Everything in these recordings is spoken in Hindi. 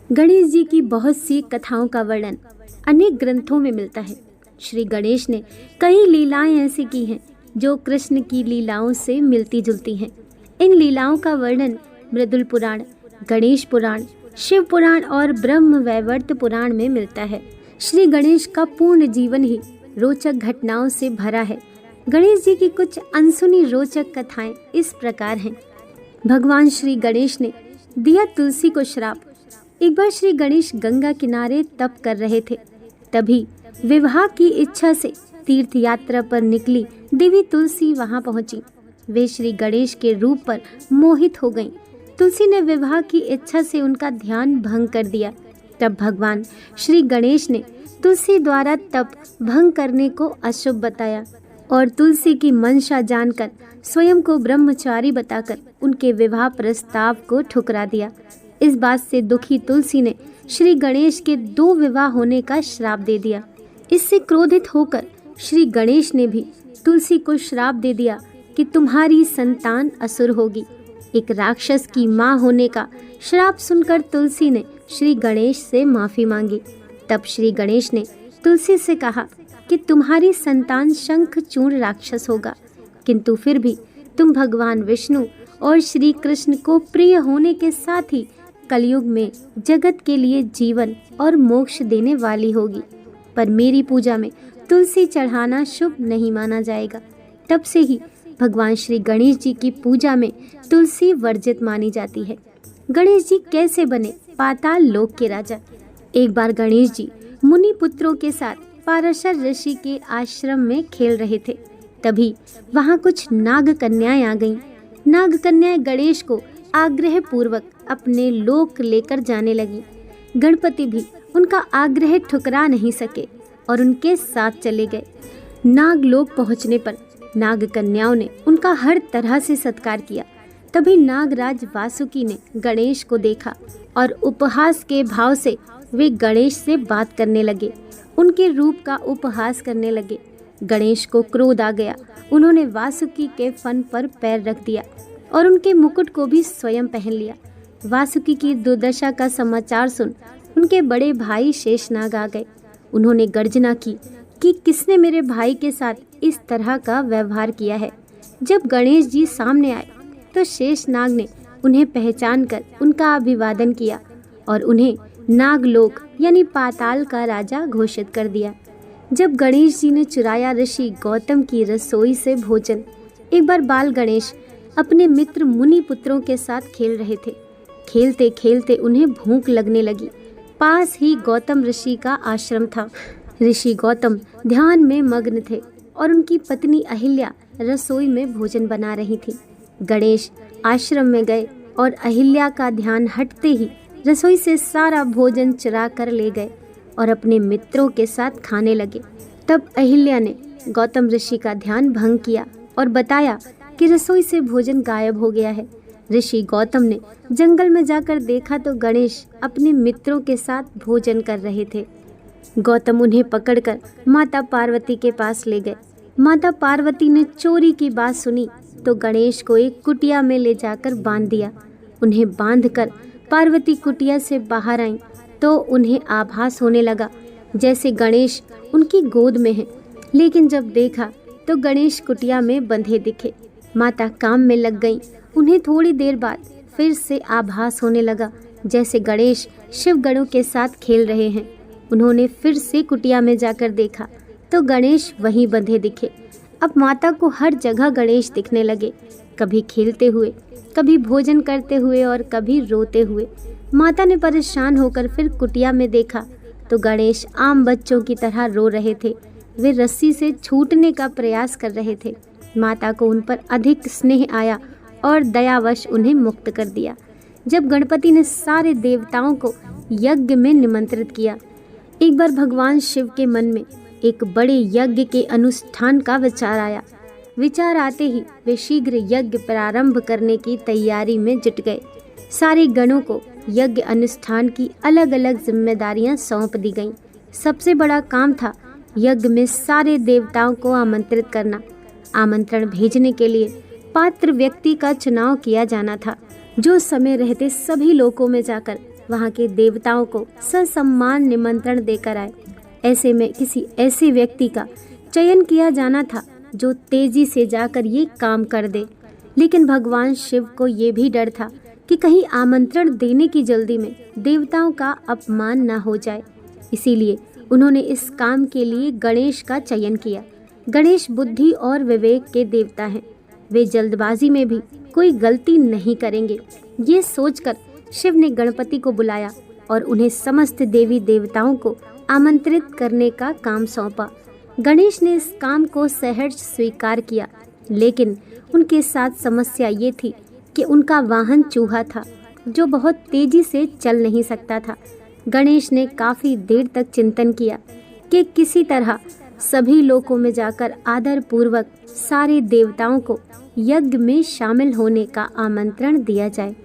गणेश जी की बहुत सी कथाओं का वर्णन अनेक ग्रंथों में मिलता है। श्री गणेश ने कई लीलाएं ऐसी की हैं जो कृष्ण की लीलाओं से मिलती जुलती हैं। इन लीलाओं का वर्णन मृदुल पुराण, गणेश पुराण, शिव पुराण और ब्रह्म वैवर्त पुराण में मिलता है। श्री गणेश का पूर्ण जीवन ही रोचक घटनाओं से भरा है। गणेश जी की कुछ अनसुनी रोचक कथाएं इस प्रकार हैं। भगवान श्री गणेश ने दिया तुलसी को श्राप। एक बार श्री गणेश गंगा किनारे तप कर रहे थे। तभी विवाह की इच्छा से तीर्थ यात्रा पर निकली देवी तुलसी वहां पहुंची। वे श्री गणेश के रूप पर मोहित हो गईं। तुलसी ने विवाह की इच्छा से उनका ध्यान भंग कर दिया। तब भगवान श्री गणेश ने तुलसी द्वारा तप भंग करने को अशुभ बताया और तुलसी की मंशा जानकर स्वयं को ब्रह्मचारी बताकर उनके विवाह प्रस्ताव को ठुकरा दिया। इस बात से दुखी तुलसी ने श्री गणेश के 2 विवाह होने का श्राप दे दिया। इससे क्रोधित होकर श्री गणेश ने भी तुलसी को श्राप दे दिया कि तुम्हारी संतान असुर होगी। एक राक्षस की मां होने का श्राप सुनकर तुलसी ने श्री गणेश से माफी मांगी। तब श्री गणेश ने तुलसी से कहा कि तुम्हारी संतान शंखचूर्ण राक्षस होगा, किंतु फिर भी तुम भगवान विष्णु और श्री कृष्ण को प्रिय होने के साथ ही कलयुग में जगत के लिए जीवन और मोक्ष देने वाली होगी। पर मेरी पूजा में तुलसी चढ़ाना शुभ नहीं माना जाएगा। तब से ही भगवान श्री गणेश जी की पूजा में तुलसी वर्जित मानी जाती है। गणेश जी कैसे बने पाताल लोक के राजा? एक बार गणेश जी मुनि पुत्रों के साथ पाराशर ऋषि के आश्रम में खेल रहे थे। तभी वहां कुछ नाग कन्याएं आ गईं। नाग कन्याएं गणेश को आग्रह पूर्वक अपने लोक लेकर जाने लगी। गणपति भी उनका आग्रह ठुकरा नहीं सके और उनके साथ चले गए। नाग लोक पहुंचने पर नाग कन्याओं ने उनका हर तरह से सत्कार किया। तभी नागराज वासुकी ने गणेश को देखा और उपहास के भाव से वे गणेश से बात करने लगे, उनके रूप का उपहास करने लगे। गणेश को क्रोध आ गया। उन्होंने वासुकी के फन पर पैर रख दिया और उनके मुकुट को भी स्वयं पहन लिया। वासुकी की दुर्दशा का समाचार सुन उनके बड़े भाई शेषनाग आ गए। उन्होंने गर्जना की कि किसने मेरे भाई के साथ इस तरह का व्यवहार किया है। जब गणेश जी सामने आए तो शेषनाग ने उन्हें पहचान कर उनका अभिवादन किया और उन्हें नागलोक यानी पाताल का राजा घोषित कर दिया। जब गणेश जी ने चुराया ऋषि गौतम की रसोई से भोजन। एक बार बाल गणेश अपने मित्र मुनि पुत्रों के साथ खेल रहे थे। खेलते खेलते उन्हें भूख लगने लगी। पास ही गौतम ऋषि का आश्रम था। ऋषि गौतम ध्यान में मग्न थे और उनकी पत्नी अहिल्या रसोई में भोजन बना रही थी। गणेश आश्रम में गए और अहिल्या का ध्यान हटते ही रसोई से सारा भोजन चुरा कर ले गए और अपने मित्रों के साथ खाने लगे। तब अहिल्या ने गौतम ऋषि का ध्यान भंग किया और बताया कि रसोई से भोजन गायब हो गया है। ऋषि गौतम ने जंगल में जाकर देखा तो गणेश अपने मित्रों के साथ भोजन कर रहे थे। गौतम उन्हें पकड़कर माता पार्वती के पास ले गए। माता पार्वती ने चोरी की बात सुनी तो गणेश को एक कुटिया में ले जाकर बांध दिया। उन्हें बांधकर पार्वती कुटिया से बाहर आईं तो उन्हें आभास होने लगा जैसे गणेश उनकी गोद में है। लेकिन जब देखा तो गणेश कुटिया में बंधे दिखे। माता काम में लग गईं। उन्हें थोड़ी देर बाद फिर से आभास होने लगा जैसे गणेश शिव गणों के साथ खेल रहे हैं। उन्होंने फिर से कुटिया में जाकर देखा तो गणेश वहीं बंधे दिखे। अब माता को हर जगह गणेश दिखने लगे, कभी खेलते हुए, कभी भोजन करते हुए और कभी रोते हुए। माता ने परेशान होकर फिर कुटिया में देखा तो गणेश आम बच्चों की तरह रो रहे थे। वे रस्सी से छूटने का प्रयास कर रहे थे। माता को उन पर अधिक स्नेह आया और दयावश उन्हें मुक्त कर दिया। जब गणपति ने सारे देवताओं को यज्ञ में निमंत्रित किया। एक बार भगवान शिव के मन में एक बड़े यज्ञ के अनुष्ठान का विचार आया। विचार आते ही वे शीघ्र यज्ञ प्रारंभ करने की तैयारी में जुट गए। सारे गणों को यज्ञ अनुष्ठान की अलग अलग जिम्मेदारियां सौंप दी गईं। सबसे बड़ा काम था यज्ञ में सारे देवताओं को आमंत्रित करना। आमंत्रण भेजने के लिए पात्र व्यक्ति का चुनाव किया जाना था, जो समय रहते सभी लोकों में जाकर वहाँ के देवताओं को ससम्मान निमंत्रण देकर आए। ऐसे में किसी ऐसे व्यक्ति का चयन किया जाना था जो तेजी से जाकर ये काम कर दे। लेकिन भगवान शिव को ये भी डर था कि कहीं आमंत्रण देने की जल्दी में देवताओं का अपमान न हो जाए। इसीलिए उन्होंने इस काम के लिए गणेश का चयन किया। गणेश बुद्धि और विवेक के देवता हैं। वे जल्दबाजी में भी कोई गलती नहीं करेंगे। ये सोचकर शिव ने गणपति को बुलाया और उन्हें समस्त देवी देवताओं को आमंत्रित करने का काम सौंपा। गणेश ने इस काम को सहर्ष स्वीकार किया, लेकिन उनके साथ समस्या ये थी कि उनका वाहन चूहा था जो बहुत तेजी से चल नहीं सकता था। गणेश ने काफी देर तक चिंतन किया कि किसी तरह सभी लोकों में जाकर आदर पूर्वक सारे देवताओं को यज्ञ में शामिल होने का आमंत्रण दिया जाए।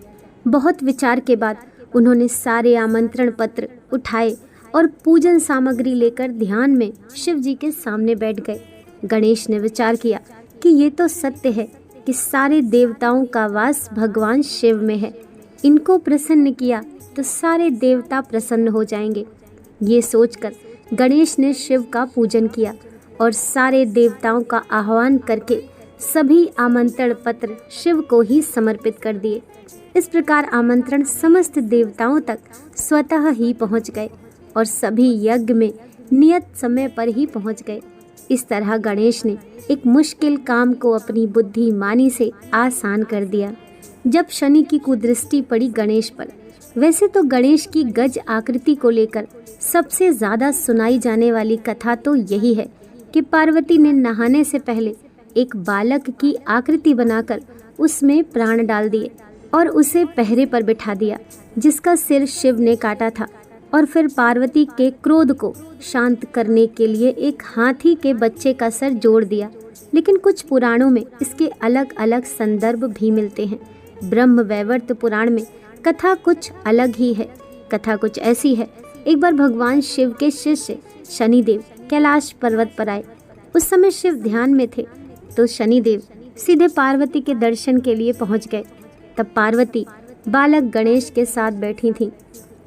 बहुत विचार के बाद उन्होंने सारे आमंत्रण पत्र उठाए और पूजन सामग्री लेकर ध्यान में शिव जी के सामने बैठ गए। गणेश ने विचार किया कि ये तो सत्य है कि सारे देवताओं का वास भगवान शिव में है। इनको प्रसन्न किया तो सारे देवता प्रसन्न हो जाएंगे। ये सोचकर गणेश ने शिव का पूजन किया और सारे देवताओं का आह्वान करके सभी आमंत्रण पत्र शिव को ही समर्पित कर दिए। इस प्रकार आमंत्रण समस्त देवताओं तक स्वतः ही पहुंच गए और सभी यज्ञ में नियत समय पर ही पहुंच गए। इस तरह गणेश ने एक मुश्किल काम को अपनी बुद्धिमानी से आसान कर दिया। जब शनि की कुदृष्टि पड़ी गणेश पर, वैसे तो गणेश की गज आकृति को लेकर सबसे ज्यादा सुनाई जाने वाली कथा तो यही है कि पार्वती ने नहाने से पहले एक बालक की आकृति बनाकर उसमें प्राण डाल दिए और उसे पहरे पर बिठा दिया, जिसका सिर शिव ने काटा था। और फिर पार्वती के क्रोध को शांत करने के लिए एक हाथी के बच्चे का सर जोड़ दिया। लेकिन कुछ पुराणों में इसके अलग अलग संदर्भ भी मिलते हैं। ब्रह्म वैवर्त पुराण में कथा कुछ अलग ही है। कथा कुछ ऐसी है, एक बार भगवान शिव के शिष्य शनिदेव कैलाश पर्वत पर आए। उस समय शिव ध्यान में थे तो शनिदेव सीधे पार्वती के दर्शन के लिए पहुंच गए। तब पार्वती बालक गणेश के साथ बैठी थीं।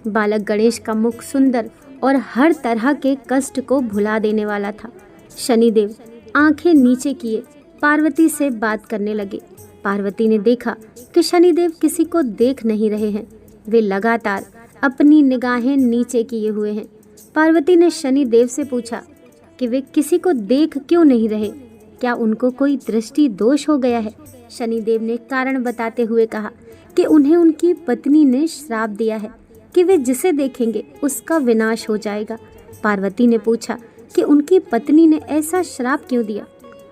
बालक गणेश का मुख सुंदर और हर तरह के कष्ट को भुला देने वाला था। शनिदेव आंखें नीचे किए पार्वती से बात करने लगे। पार्वती ने देखा कि शनिदेव किसी को देख नहीं रहे हैं। वे लगातार अपनी निगाहें नीचे किए हुए हैं। पार्वती ने शनिदेव से पूछा कि वे किसी को देख क्यों नहीं रहे, क्या उनको कोई दृष्टि दोष हो गया है। शनिदेव ने कारण बताते हुए कहा कि उन्हें उनकी पत्नी ने श्राप दिया है कि वे जिसे देखेंगे उसका विनाश हो जाएगा। पार्वती ने पूछा कि उनकी पत्नी ने ऐसा श्राप क्यों दिया,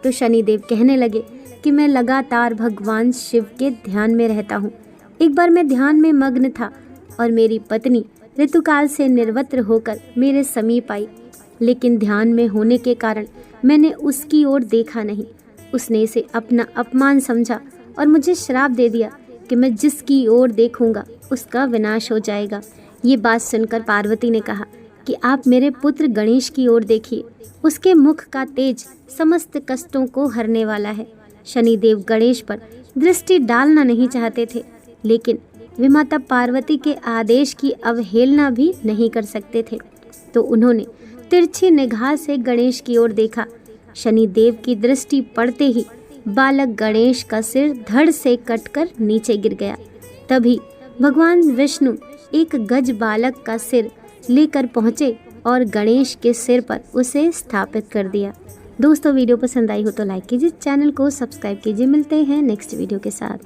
तो शनिदेव कहने लगे कि मैं लगातार भगवान शिव के ध्यान में रहता हूँ। एक बार मैं ध्यान में मग्न था और मेरी पत्नी ऋतुकाल से निर्वत्र होकर मेरे समीप आई, लेकिन ध्यान में होने के कारण मैंने उसकी ओर देखा नहीं। उसने इसे अपना अपमान समझा और मुझे श्राप दे दिया कि मैं जिसकी ओर देखूंगा उसका विनाश हो जाएगा। ये बात सुनकर पार्वती ने कहा कि आप मेरे पुत्र गणेश की ओर देखिए, उसके मुख का तेज समस्त कष्टों को हरने वाला है। शनिदेव गणेश पर दृष्टि डालना नहीं चाहते थे, लेकिन वे माता पार्वती के आदेश की अवहेलना भी नहीं कर सकते थे, तो उन्होंने तिरछी निगाह से गणेश की ओर देखा। शनिदेव की दृष्टि पड़ते ही बालक गणेश का सिर धड़ से कटकर नीचे गिर गया। तभी भगवान विष्णु एक गज बालक का सिर लेकर पहुँचे और गणेश के सिर पर उसे स्थापित कर दिया। दोस्तों, वीडियो पसंद आई हो तो लाइक कीजिए, चैनल को सब्सक्राइब कीजिए। मिलते हैं नेक्स्ट वीडियो के साथ।